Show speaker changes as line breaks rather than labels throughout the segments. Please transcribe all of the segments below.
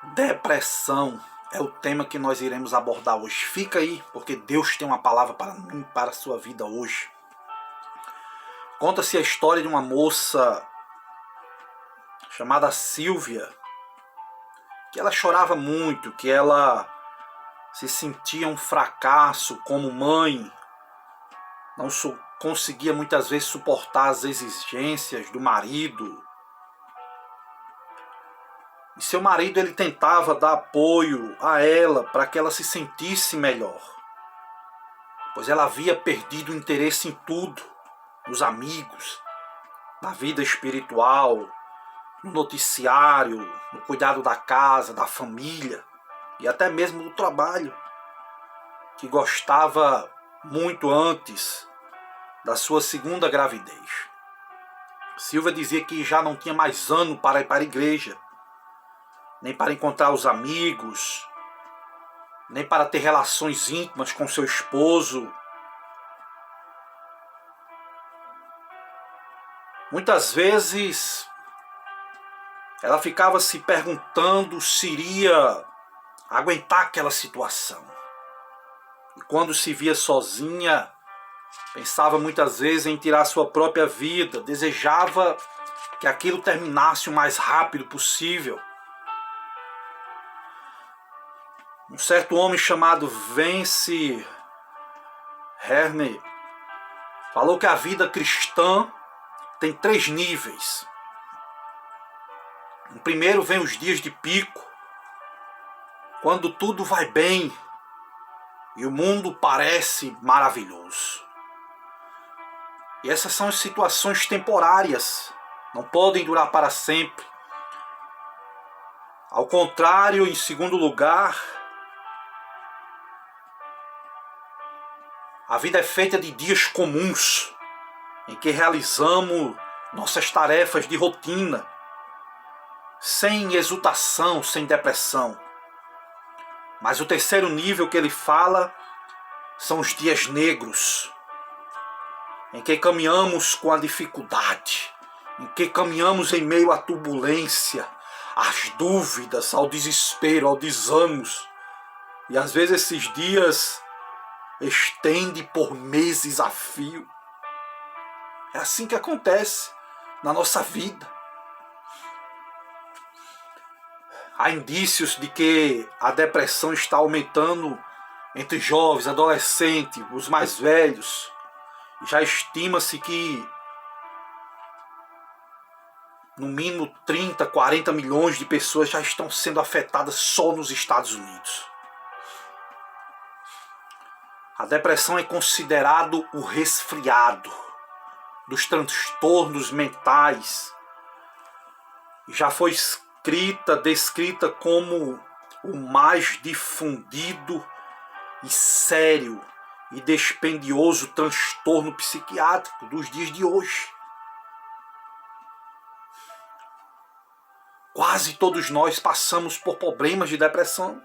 Depressão é o tema que nós iremos abordar hoje. Fica aí, porque Deus tem uma palavra para mim, para a sua vida hoje. Conta-se a história de uma moça chamada Silvia, que ela chorava muito, que ela se sentia um fracasso como mãe, não conseguia muitas vezes suportar as exigências do marido. E seu marido ele tentava dar apoio a ela para que ela se sentisse melhor, pois ela havia perdido o interesse em tudo, nos amigos, na vida espiritual, no noticiário, no cuidado da casa, da família e até mesmo do trabalho, que gostava muito antes da sua segunda gravidez. Silvia dizia que já não tinha mais ânimo para ir para a igreja, nem para encontrar os amigos, nem para ter relações íntimas com seu esposo. Muitas vezes ela ficava se perguntando se iria aguentar aquela situação. E quando se via sozinha, pensava muitas vezes em tirar sua própria vida, desejava que aquilo terminasse o mais rápido possível. Um certo homem chamado Vance Herne falou que a vida cristã tem 3 níveis. No primeiro vem os dias de pico, quando tudo vai bem e o mundo parece maravilhoso. E essas são as situações temporárias, não podem durar para sempre. Ao contrário, em segundo lugar, a vida é feita de dias comuns, em que realizamos nossas tarefas de rotina, sem exultação, sem depressão. Mas o terceiro nível que ele fala são os dias negros, em que caminhamos com a dificuldade, em que caminhamos em meio à turbulência, às dúvidas, ao desespero, ao desânimo. E às vezes esses dias estende por meses a fio. É assim que acontece na nossa vida. Há indícios de que a depressão está aumentando entre jovens, adolescentes, os mais velhos. Já estima-se que no mínimo 30, 40 milhões de pessoas já estão sendo afetadas só nos Estados Unidos. A depressão é considerado o resfriado dos transtornos mentais. Já foi descrita como o mais difundido e sério e dispendioso transtorno psiquiátrico dos dias de hoje. Quase todos nós passamos por problemas de depressão.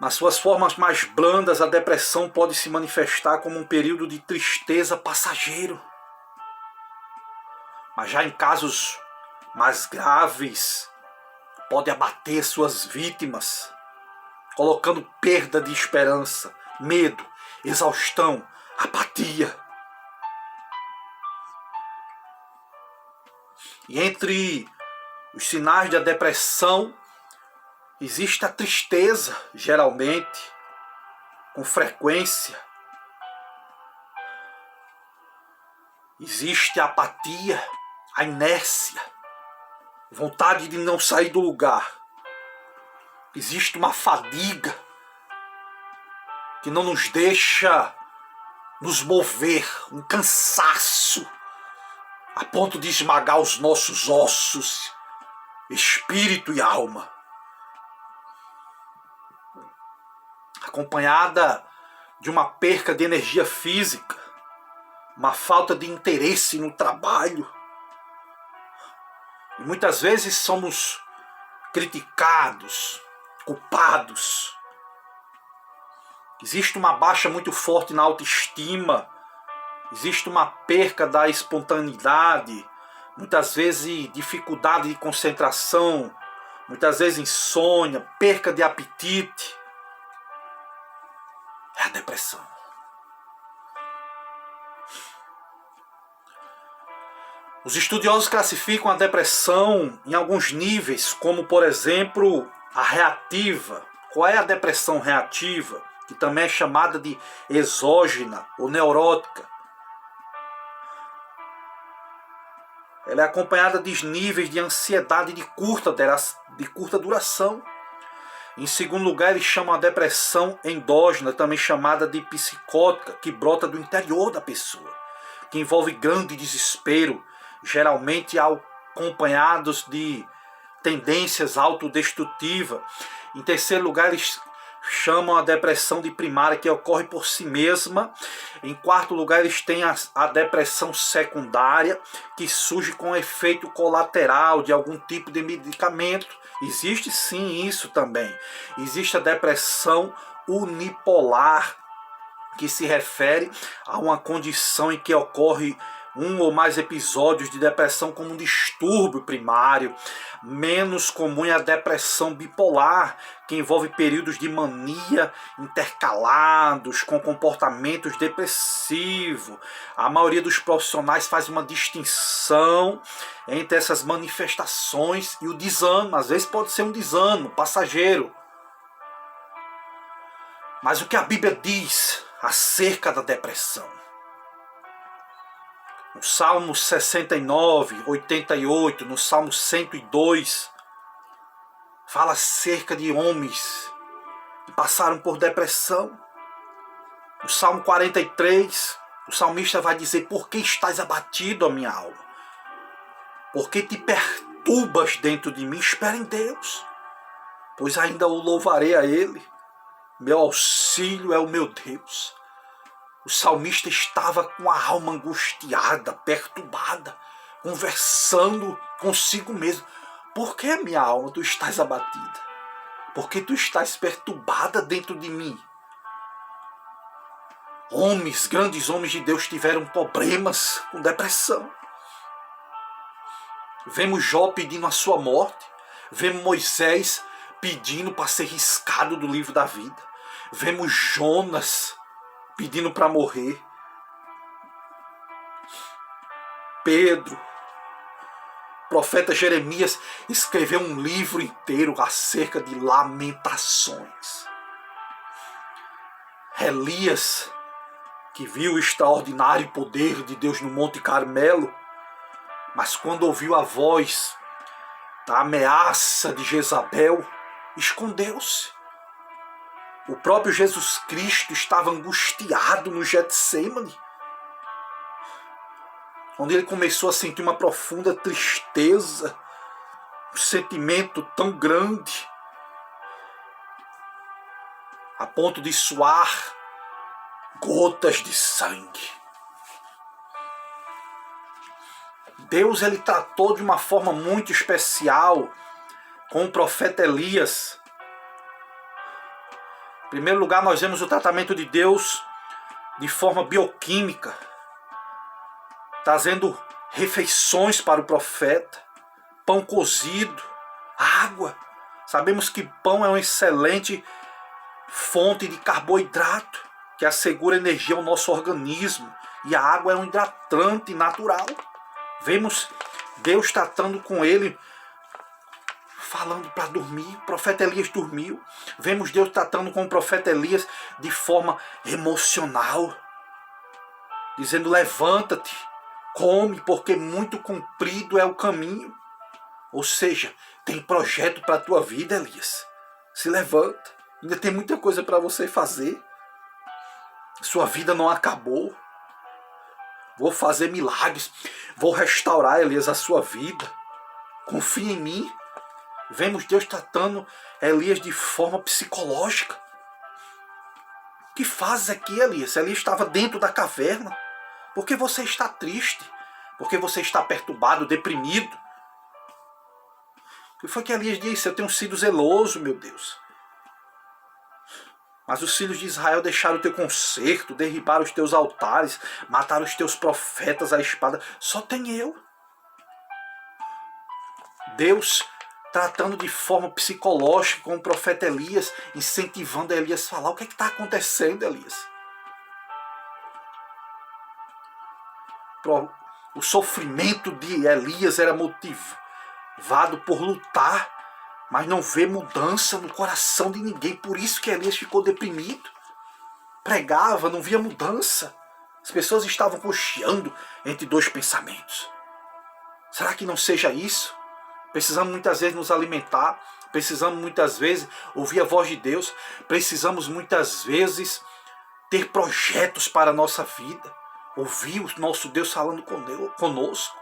Nas suas formas mais blandas, a depressão pode se manifestar como um período de tristeza passageiro. Mas já em casos mais graves, pode abater suas vítimas, colocando perda de esperança, medo, exaustão, apatia. E entre os sinais da depressão, existe a tristeza, geralmente, com frequência. Existe a apatia, a inércia, vontade de não sair do lugar. Existe uma fadiga que não nos deixa nos mover, um cansaço, a ponto de esmagar os nossos ossos, espírito e alma. Acompanhada de uma perca de energia física, uma falta de interesse no trabalho. E muitas vezes somos criticados, culpados. Existe uma baixa muito forte na autoestima, existe uma perca da espontaneidade, muitas vezes dificuldade de concentração, muitas vezes insônia, perca de apetite. É a depressão. Os estudiosos classificam a depressão em alguns níveis, como por exemplo a reativa. Qual é a depressão reativa? Que também é chamada de exógena ou neurótica. Ela é acompanhada de níveis de ansiedade de curta duração. Em segundo lugar, eles chamam a depressão endógena, também chamada de psicótica, que brota do interior da pessoa, que envolve grande desespero, geralmente acompanhados de tendências autodestrutivas. Em terceiro lugar, eles chamam a depressão de primária, que ocorre por si mesma. Em quarto lugar, eles têm a depressão secundária, que surge com efeito colateral de algum tipo de medicamento. Existe sim isso também. Existe a depressão unipolar, que se refere a uma condição em que ocorre um ou mais episódios de depressão como um distúrbio primário. Menos comum é a depressão bipolar, que envolve períodos de mania intercalados com comportamentos depressivos. A maioria dos profissionais faz uma distinção entre essas manifestações e o desânimo. Às vezes pode ser um desânimo passageiro. Mas o que a Bíblia diz acerca da depressão? No Salmo 69, 88, no Salmo 102, fala acerca de homens que passaram por depressão. No Salmo 43, o salmista vai dizer: por que estás abatido, ó minha alma? Por que te perturbas dentro de mim? Espera em Deus, pois ainda o louvarei a Ele. Meu auxílio é o meu Deus. O salmista estava com a alma angustiada, perturbada, conversando consigo mesmo. Por que, minha alma, tu estás abatida? Por que tu estás perturbada dentro de mim? Grandes homens de Deus tiveram problemas com depressão. Vemos Jó pedindo a sua morte. Vemos Moisés pedindo para ser riscado do livro da vida. Vemos Jonas pedindo para morrer. Pedro, profeta Jeremias, escreveu um livro inteiro acerca de lamentações. Elias, que viu o extraordinário poder de Deus no Monte Carmelo, mas quando ouviu a voz da ameaça de Jezabel, escondeu-se. O próprio Jesus Cristo estava angustiado no Getsêmani, onde ele começou a sentir uma profunda tristeza, um sentimento tão grande, a ponto de suar gotas de sangue. Deus, ele tratou de uma forma muito especial com o profeta Elias. Em primeiro lugar, nós vemos o tratamento de Deus de forma bioquímica, trazendo refeições para o profeta, pão cozido, água. Sabemos que pão é uma excelente fonte de carboidrato, que assegura energia ao nosso organismo, e a água é um hidratante natural. Vemos Deus tratando com ele, falando para dormir. O profeta Elias dormiu. Vemos Deus tratando com o profeta Elias de forma emocional, dizendo: levanta-te, come, porque muito comprido é o caminho. Ou seja, tem projeto para a tua vida, Elias. Se levanta, ainda tem muita coisa para você fazer. Sua vida não acabou. Vou fazer milagres, vou restaurar, Elias, a sua vida. Confia em mim. Vemos Deus tratando Elias de forma psicológica. O que fazes aqui, Elias? Elias estava dentro da caverna. Por que você está triste? Por que você está perturbado, deprimido? O que foi que Elias disse? Eu tenho sido zeloso, meu Deus. Mas os filhos de Israel deixaram o teu concerto, derribaram os teus altares, mataram os teus profetas à espada. Só tem eu. Deus tratando de forma psicológica com o profeta Elias, incentivando Elias a falar: o que está acontecendo, Elias? O sofrimento de Elias era motivado por lutar, mas não vê mudança no coração de ninguém. Por isso que Elias ficou deprimido. Pregava, não via mudança. As pessoas estavam cocheando entre dois pensamentos. Será que não seja isso? Precisamos muitas vezes nos alimentar, precisamos muitas vezes ouvir a voz de Deus, precisamos muitas vezes ter projetos para a nossa vida, ouvir o nosso Deus falando conosco.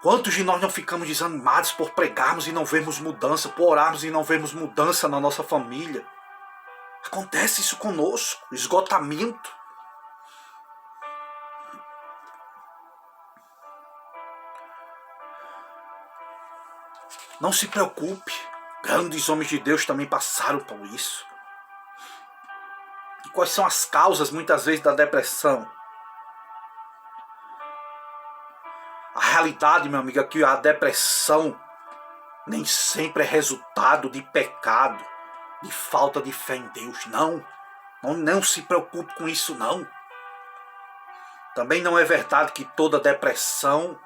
Quantos de nós não ficamos desanimados por pregarmos e não vermos mudança, por orarmos e não vermos mudança na nossa família? Acontece isso conosco, esgotamento. Não se preocupe, grandes homens de Deus também passaram por isso. E quais são as causas, muitas vezes, da depressão? A realidade, meu amigo, é que a depressão nem sempre é resultado de pecado, de falta de fé em Deus. Não se preocupe com isso, não. Também não é verdade que toda depressão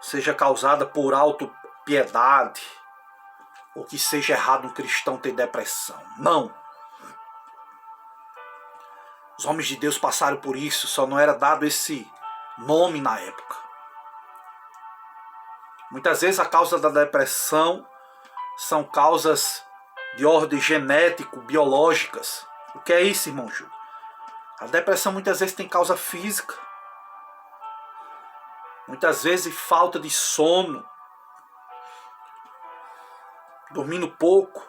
seja causada por autopiedade, ou que seja errado um cristão ter depressão. Não. Os homens de Deus passaram por isso, só não era dado esse nome na época. Muitas vezes a causa da depressão são causas de ordem genético, biológicas. O que é isso, irmão Júlio? A depressão muitas vezes tem causa física. Muitas vezes falta de sono, dormindo pouco.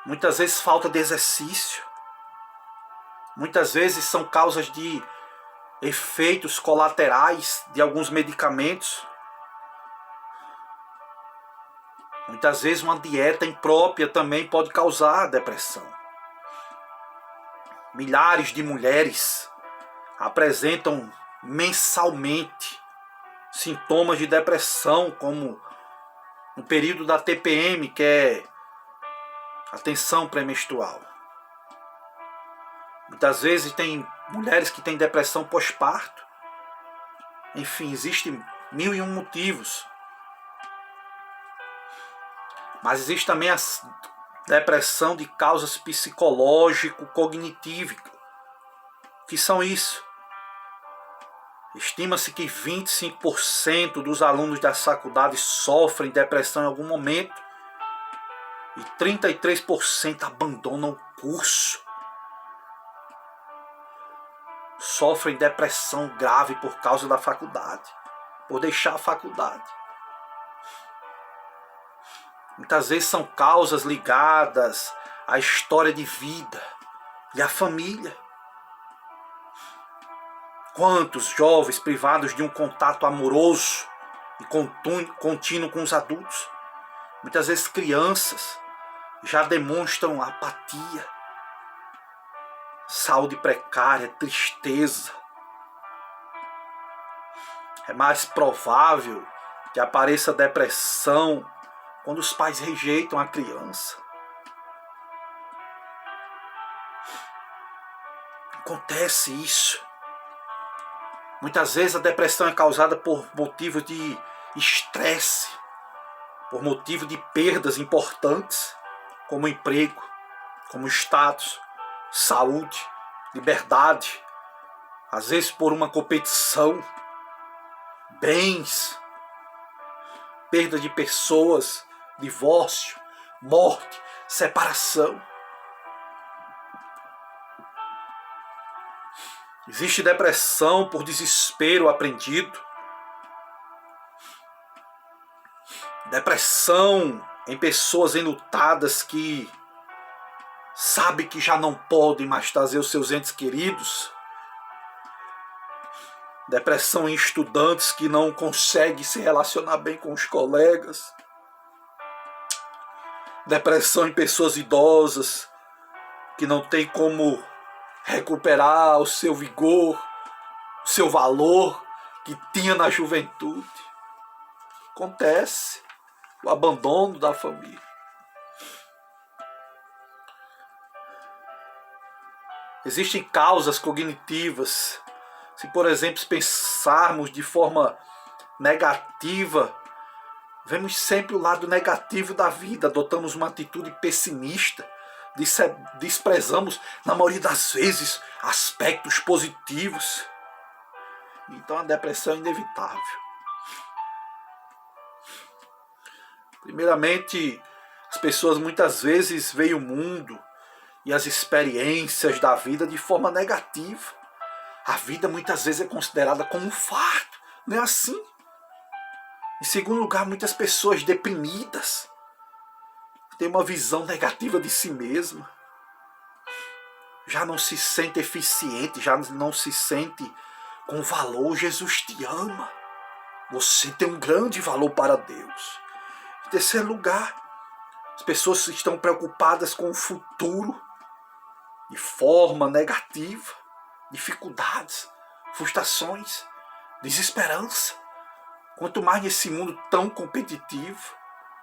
Muitas vezes falta de exercício. Muitas vezes são causas de efeitos colaterais de alguns medicamentos. Muitas vezes uma dieta imprópria também pode causar depressão. Milhares de mulheres apresentam mensalmente sintomas de depressão, como no período da TPM, que é a tensão pré-menstrual. Muitas vezes tem mulheres que têm depressão pós-parto. Enfim, existem 1001 motivos. Mas existe também a depressão de causas psicológico-cognitivas. O que são isso? Estima-se que 25% dos alunos das faculdades sofrem depressão em algum momento e 33% abandonam o curso. Sofrem depressão grave por causa da faculdade, por deixar a faculdade. Muitas vezes são causas ligadas à história de vida e à família. Quantos jovens privados de um contato amoroso e contínuo com os adultos? Muitas vezes crianças já demonstram apatia, saúde precária, tristeza. É mais provável que apareça depressão quando os pais rejeitam a criança. Acontece isso. Muitas vezes a depressão é causada por motivos de estresse, por motivo de perdas importantes, como emprego, como status, saúde, liberdade, às vezes por uma competição, bens, perda de pessoas, divórcio, morte, separação. Existe depressão por desespero aprendido. Depressão em pessoas enlutadas que sabem que já não podem mais trazer os seus entes queridos. Depressão em estudantes que não conseguem se relacionar bem com os colegas. Depressão em pessoas idosas que não têm como recuperar o seu vigor, o seu valor que tinha na juventude. Acontece o abandono da família. Existem causas cognitivas. Se, por exemplo, pensarmos de forma negativa, vemos sempre o lado negativo da vida, adotamos uma atitude pessimista, desprezamos, na maioria das vezes, aspectos positivos. Então a depressão é inevitável. Primeiramente, as pessoas muitas vezes veem o mundo e as experiências da vida de forma negativa. A vida muitas vezes é considerada como um fardo, não é assim? Em segundo lugar, muitas pessoas deprimidas têm uma visão negativa de si mesma. Já não se sente eficiente, já não se sente com valor. Jesus te ama. Você tem um grande valor para Deus. Em terceiro lugar, as pessoas estão preocupadas com o futuro de forma negativa, dificuldades, frustrações, desesperança. Quanto mais nesse mundo tão competitivo,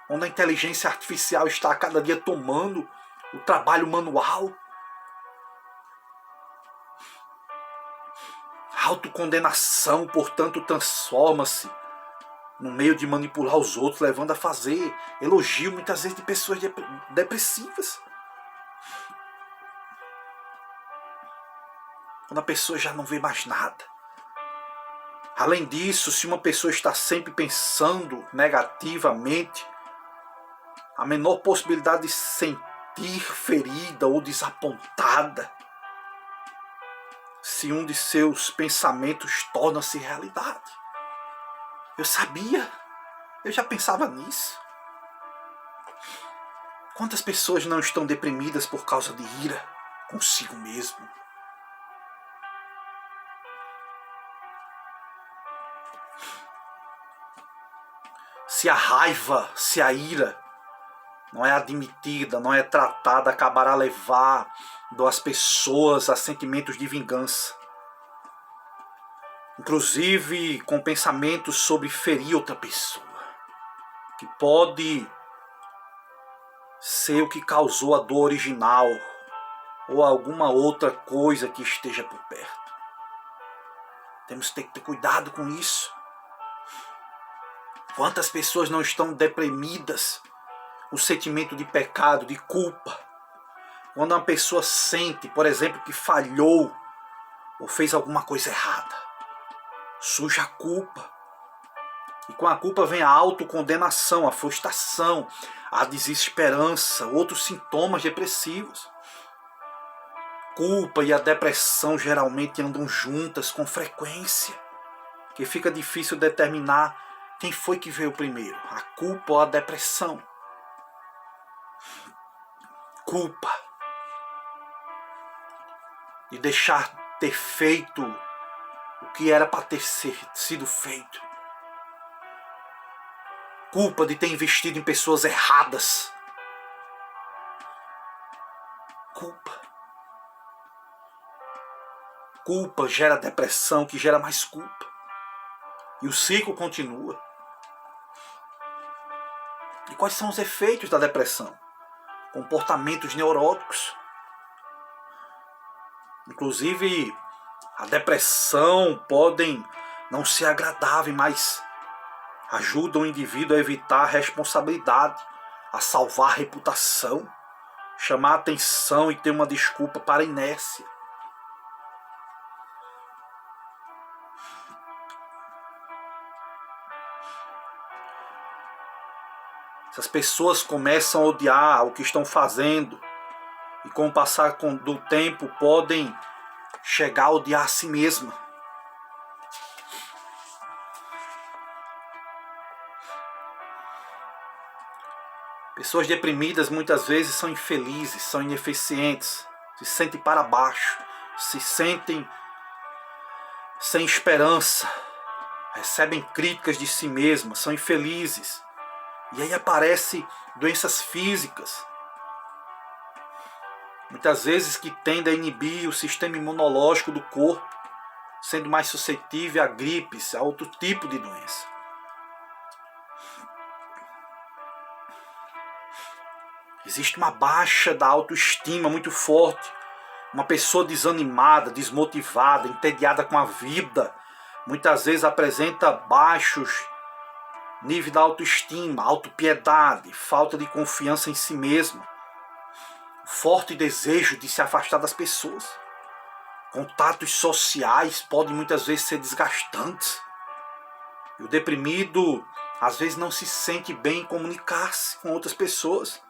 onde a inteligência artificial está a cada dia tomando o trabalho manual, a autocondenação, portanto, transforma-se no meio de manipular os outros, levando a fazer elogio muitas vezes de pessoas depressivas. Quando a pessoa já não vê mais nada. Além disso, se uma pessoa está sempre pensando negativamente, a menor possibilidade de sentir ferida ou desapontada, se um de seus pensamentos torna-se realidade. Eu sabia, eu já pensava nisso. Quantas pessoas não estão deprimidas por causa de ira consigo mesmo? Se a raiva, se a ira não é admitida, não é tratada, acabará levando as pessoas a sentimentos de vingança. Inclusive com pensamentos sobre ferir outra pessoa, que pode ser o que causou a dor original ou alguma outra coisa que esteja por perto. Temos que ter cuidado com isso. Quantas pessoas não estão deprimidas com o sentimento de pecado, de culpa? Quando uma pessoa sente, por exemplo, que falhou ou fez alguma coisa errada, surge a culpa. E com a culpa vem a autocondenação, a frustração, a desesperança, outros sintomas depressivos. Culpa e a depressão geralmente andam juntas com frequência, que fica difícil determinar quem foi que veio primeiro, a culpa ou a depressão. Culpa de deixar ter feito o que era para ter sido feito. Culpa de ter investido em pessoas erradas. Culpa. Culpa gera depressão, que gera mais culpa. E o ciclo continua. E quais são os efeitos da depressão? Comportamentos neuróticos. Inclusive, a depressão podem não ser agradável, mas ajudam o indivíduo a evitar a responsabilidade, a salvar a reputação, chamar a atenção e ter uma desculpa para a inércia. Essas pessoas começam a odiar o que estão fazendo e com o passar do tempo podem chegar a odiar a si mesma. Pessoas deprimidas muitas vezes são infelizes, são ineficientes, se sentem para baixo, se sentem sem esperança, recebem críticas de si mesmas, são infelizes. E aí aparecem doenças físicas, muitas vezes que tendem a inibir o sistema imunológico do corpo, sendo mais suscetível a gripes, a outro tipo de doença. Existe uma baixa da autoestima muito forte. Uma pessoa desanimada, desmotivada, entediada com a vida, muitas vezes apresenta baixos níveis da autoestima, autopiedade, falta de confiança em si mesma, forte desejo de se afastar das pessoas. Contatos sociais podem muitas vezes ser desgastantes. E o deprimido às vezes não se sente bem em comunicar-se com outras pessoas.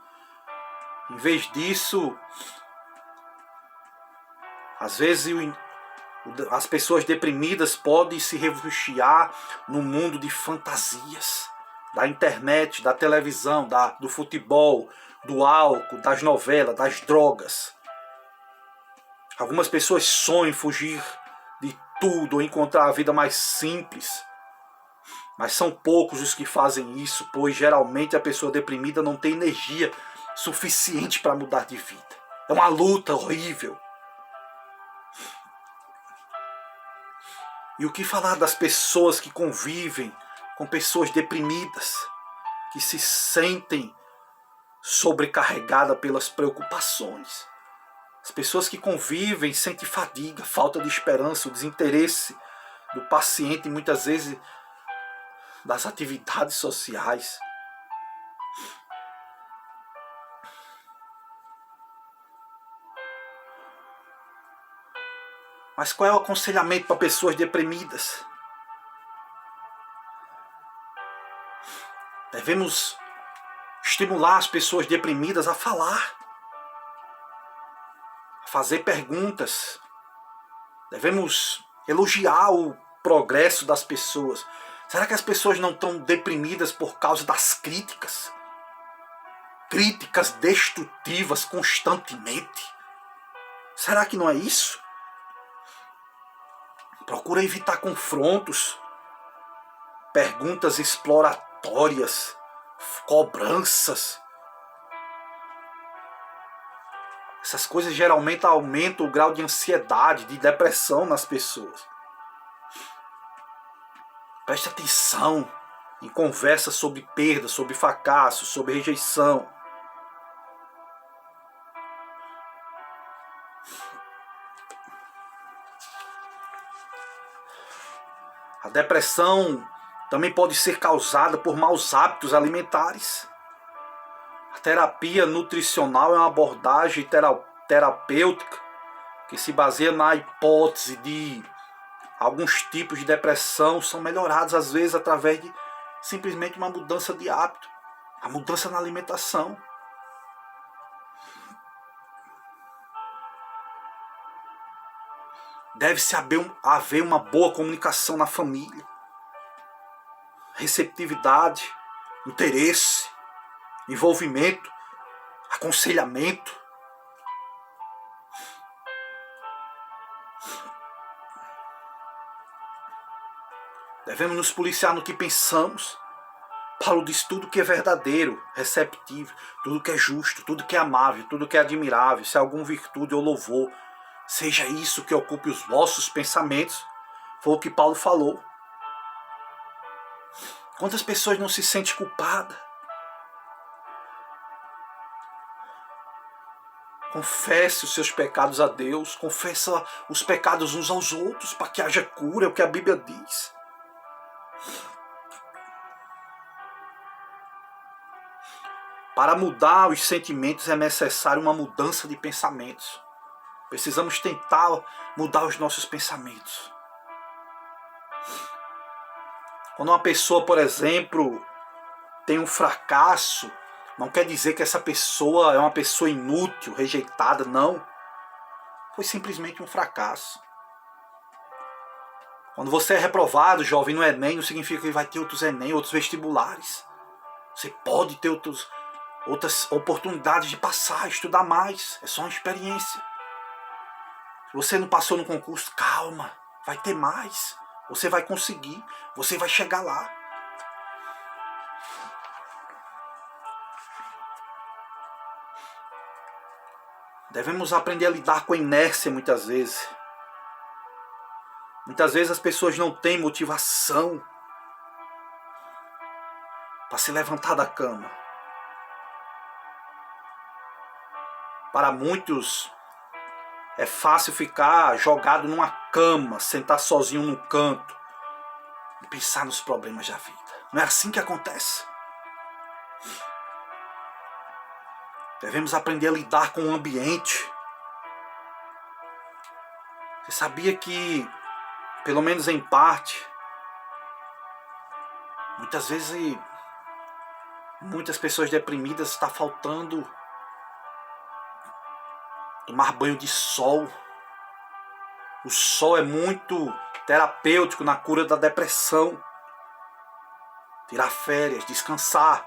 Em vez disso, às vezes as pessoas deprimidas podem se refugiar no mundo de fantasias, da internet, da televisão, do futebol, do álcool, das novelas, das drogas. Algumas pessoas sonham em fugir de tudo ou encontrar a vida mais simples. Mas são poucos os que fazem isso, pois geralmente a pessoa deprimida não tem energia suficiente para mudar de vida. É uma luta horrível. E o que falar das pessoas que convivem com pessoas deprimidas, que se sentem sobrecarregadas pelas preocupações? As pessoas que convivem sentem fadiga, falta de esperança, o desinteresse do paciente, muitas vezes das atividades sociais. Mas qual é o aconselhamento para pessoas deprimidas? Devemos estimular as pessoas deprimidas a falar, a fazer perguntas. Devemos elogiar o progresso das pessoas. Será que as pessoas não estão deprimidas por causa das críticas? Críticas destrutivas constantemente? Será que não é isso? Procura evitar confrontos, perguntas exploratórias, cobranças. Essas coisas geralmente aumentam o grau de ansiedade, de depressão nas pessoas. Preste atenção em conversas sobre perda, sobre fracasso, sobre rejeição. A depressão também pode ser causada por maus hábitos alimentares. A terapia nutricional é uma abordagem terapêutica que se baseia na hipótese de alguns tipos de depressão são melhorados às vezes através de simplesmente uma mudança de hábito, a mudança na alimentação. Deve-se haver uma boa comunicação na família, receptividade, interesse, envolvimento, aconselhamento. Devemos nos policiar no que pensamos. Paulo diz: tudo que é verdadeiro, receptível, tudo que é justo, tudo que é amável, tudo que é admirável, se há alguma virtude ou louvor, seja isso que ocupe os vossos pensamentos. Foi o que Paulo falou. Quantas pessoas não se sentem culpadas? Confesse os seus pecados a Deus, confessa os pecados uns aos outros, para que haja cura, é o que a Bíblia diz. Para mudar os sentimentos é necessário uma mudança de pensamentos. Precisamos tentar mudar os nossos pensamentos. Quando uma pessoa, por exemplo, tem um fracasso, não quer dizer que essa pessoa é uma pessoa inútil, rejeitada, não. Foi simplesmente um fracasso. Quando você é reprovado, jovem, no Enem, não significa que vai ter outros Enem, outros vestibulares. Você pode ter outras oportunidades de passar, estudar mais. É só uma experiência. Se você não passou no concurso, calma, vai ter mais. Você vai conseguir, você vai chegar lá. Devemos aprender a lidar com a inércia muitas vezes. Muitas vezes as pessoas não têm motivação. para se levantar da cama. Para muitos é fácil ficar jogado numa cama, sentar sozinho num canto e pensar nos problemas da vida. Não é assim que acontece. Devemos aprender a lidar com o ambiente. Você sabia que, pelo menos em parte, muitas vezes muitas pessoas deprimidas está faltando tomar banho de sol. O sol é muito terapêutico na cura da depressão. Tirar férias, descansar.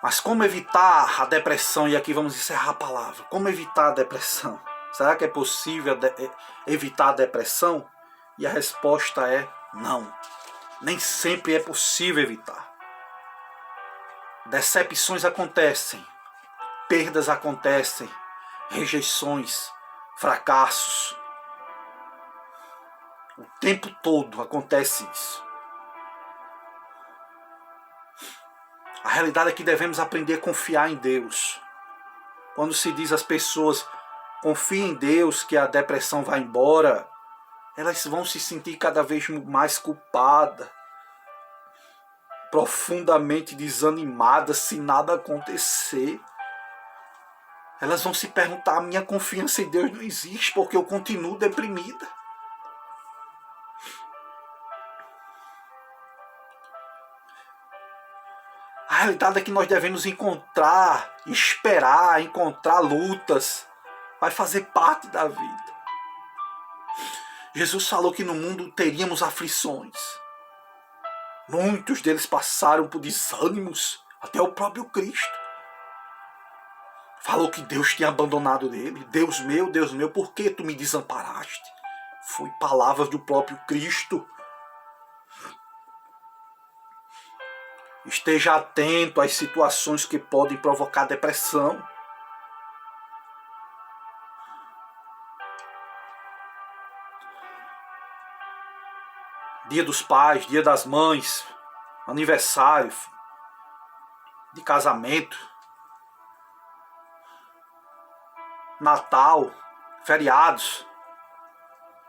Mas como evitar a depressão? E aqui vamos encerrar a palavra. Como evitar a depressão? Será que é possível evitar a depressão? E a resposta é não. Nem sempre é possível evitar. Decepções acontecem, perdas acontecem, rejeições, fracassos. O tempo todo acontece isso. A realidade é que devemos aprender a confiar em Deus. Quando se diz às pessoas, confiem em Deus que a depressão vai embora, elas vão se sentir cada vez mais culpadas, profundamente desanimadas se nada acontecer. Elas vão se perguntar, minha confiança em Deus não existe porque eu continuo deprimida. A realidade é que nós devemos esperar, encontrar lutas. Vai fazer parte da vida. Jesus falou que no mundo teríamos aflições. Muitos deles passaram por desânimos, até o próprio Cristo. Falou que Deus tinha abandonado ele. Deus meu, por que tu me desamparaste? Foi palavras do próprio Cristo. Esteja atento às situações que podem provocar depressão. Dia dos pais, dia das mães, aniversário, de casamento, Natal, feriados.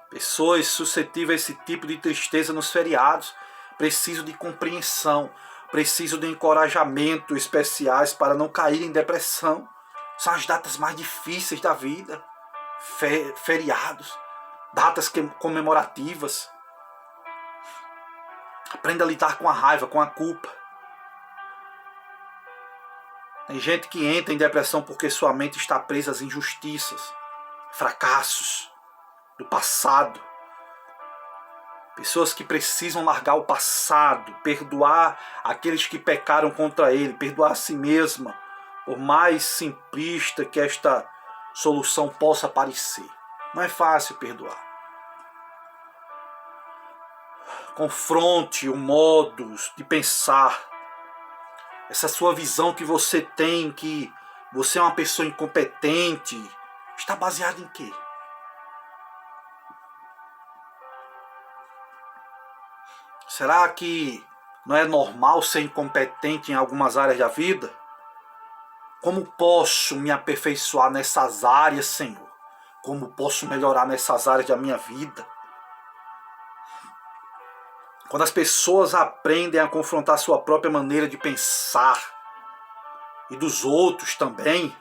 Pessoas suscetíveis a esse tipo de tristeza nos feriados precisam de compreensão, precisam de encorajamento especiais para não cair em depressão. São as datas mais difíceis da vida. Feriados, datas comemorativas. Aprenda a lidar com a raiva, com a culpa. Tem gente que entra em depressão porque sua mente está presa às injustiças, fracassos do passado. Pessoas que precisam largar o passado, perdoar aqueles que pecaram contra ele, perdoar a si mesma, por mais simplista que esta solução possa parecer. Não é fácil perdoar. Confronte o modo de pensar. Essa sua visão que você tem, que você é uma pessoa incompetente, está baseada em quê? Será que não é normal ser incompetente em algumas áreas da vida? Como posso me aperfeiçoar nessas áreas, Senhor? Como posso melhorar nessas áreas da minha vida? Quando as pessoas aprendem a confrontar sua própria maneira de pensar e dos outros também,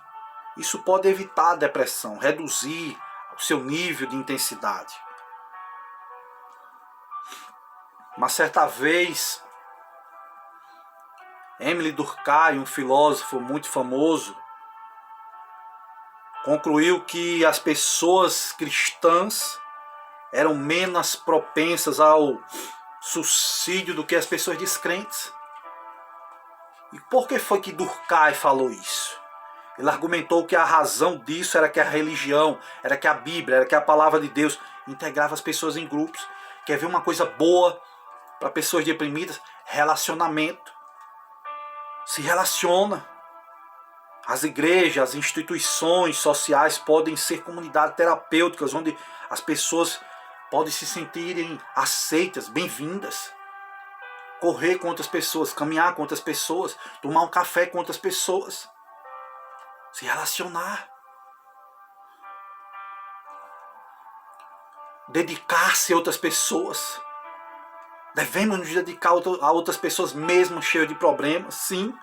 isso pode evitar a depressão, reduzir o seu nível de intensidade. Uma certa vez, Émile Durkheim, um filósofo muito famoso, concluiu que as pessoas cristãs eram menos propensas ao suicídio do que as pessoas descrentes. E por que foi que Durkheim falou isso? Ele argumentou que a razão disso era que a religião, era que a Bíblia, era que a palavra de Deus integrava as pessoas em grupos. Quer ver uma coisa boa para pessoas deprimidas? Relacionamento. Se relaciona. As igrejas, as instituições sociais podem ser comunidades terapêuticas, onde as pessoas podem se sentirem aceitas, bem-vindas. Correr com outras pessoas, caminhar com outras pessoas, tomar um café com outras pessoas. Se relacionar. Dedicar-se a outras pessoas. Devemos nos dedicar a outras pessoas mesmo cheias de problemas? Sim.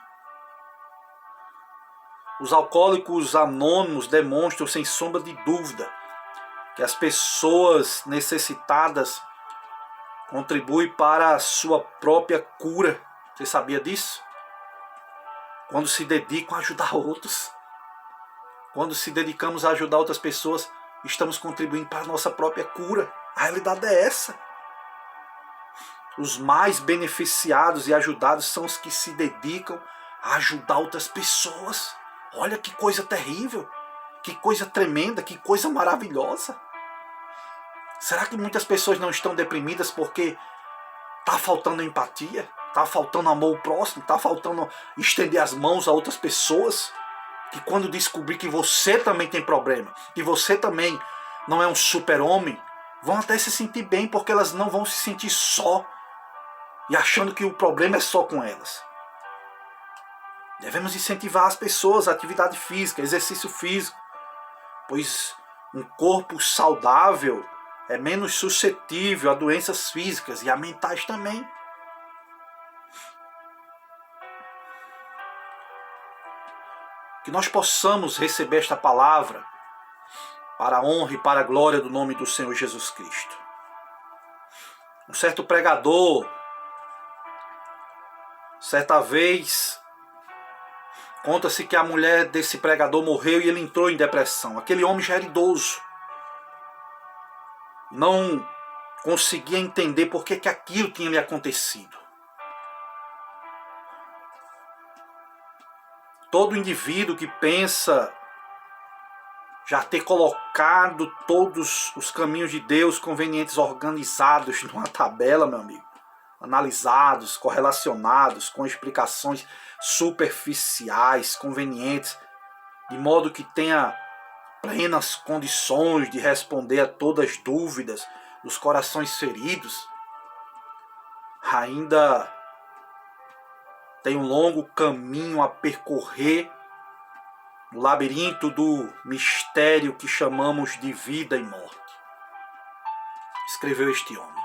Os alcoólicos anônimos demonstram sem sombra de dúvida que as pessoas necessitadas contribuem para a sua própria cura. Você sabia disso? Quando se dedicam a ajudar outros. Quando se dedicamos a ajudar outras pessoas, estamos contribuindo para a nossa própria cura. A realidade é essa. Os mais beneficiados e ajudados são os que se dedicam a ajudar outras pessoas. Olha que coisa terrível, que coisa tremenda, que coisa maravilhosa. Será que muitas pessoas não estão deprimidas porque está faltando empatia? Está faltando amor ao próximo? Está faltando estender as mãos a outras pessoas? Que quando descobrir que você também tem problema, que você também não é um super-homem, vão até se sentir bem, porque elas não vão se sentir só e achando que o problema é só com elas. Devemos incentivar as pessoas a atividade física, exercício físico, pois um corpo saudável é menos suscetível a doenças físicas e a mentais também. Que nós possamos receber esta palavra para a honra e para a glória do nome do Senhor Jesus Cristo. Um certo pregador, certa vez, conta-se que a mulher desse pregador morreu e ele entrou em depressão. Aquele homem já era idoso. Não conseguia entender por que aquilo tinha lhe acontecido. Todo indivíduo que pensa já ter colocado todos os caminhos de Deus convenientes, organizados numa tabela, meu amigo, analisados, correlacionados, com explicações superficiais, convenientes, de modo que tenha plenas condições de responder a todas as dúvidas dos corações feridos, ainda tem um longo caminho a percorrer no labirinto do mistério que chamamos de vida e morte. Escreveu este homem.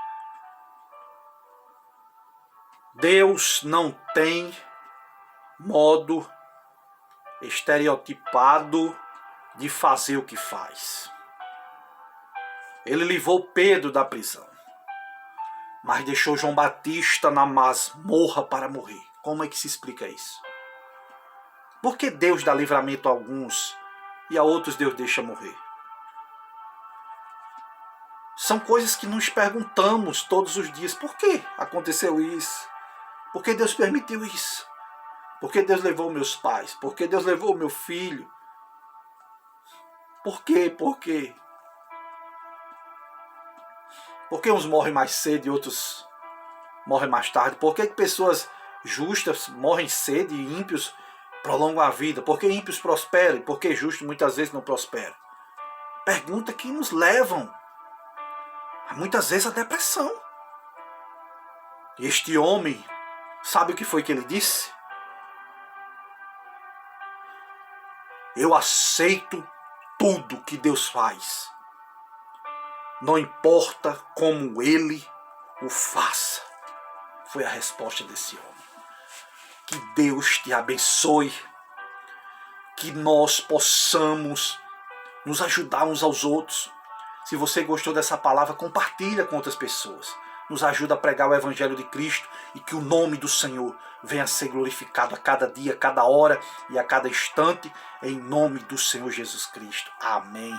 Deus não tem modo estereotipado de fazer o que faz. Ele livrou Pedro da prisão, mas deixou João Batista na masmorra para morrer. Como é que se explica isso? Por que Deus dá livramento a alguns e a outros Deus deixa morrer? São coisas que nos perguntamos todos os dias. Por que aconteceu isso? Por que Deus permitiu isso? Por que Deus levou meus pais? Por que Deus levou meu filho? Por quê? Por quê? Por que uns morrem mais cedo e outros morrem mais tarde? Por que pessoas justas morrem cedo e ímpios prolongam a vida? Por que ímpios prosperam? Por que justos muitas vezes não prosperam? Pergunta que nos levam muitas vezes a depressão. E este homem, sabe o que foi que ele disse? Eu aceito tudo que Deus faz. Não importa como Ele o faça. Foi a resposta desse homem. Que Deus te abençoe. Que nós possamos nos ajudar uns aos outros. Se você gostou dessa palavra, compartilha com outras pessoas. Nos ajuda a pregar o Evangelho de Cristo e que o nome do Senhor venha a ser glorificado a cada dia, a cada hora e a cada instante, em nome do Senhor Jesus Cristo. Amém.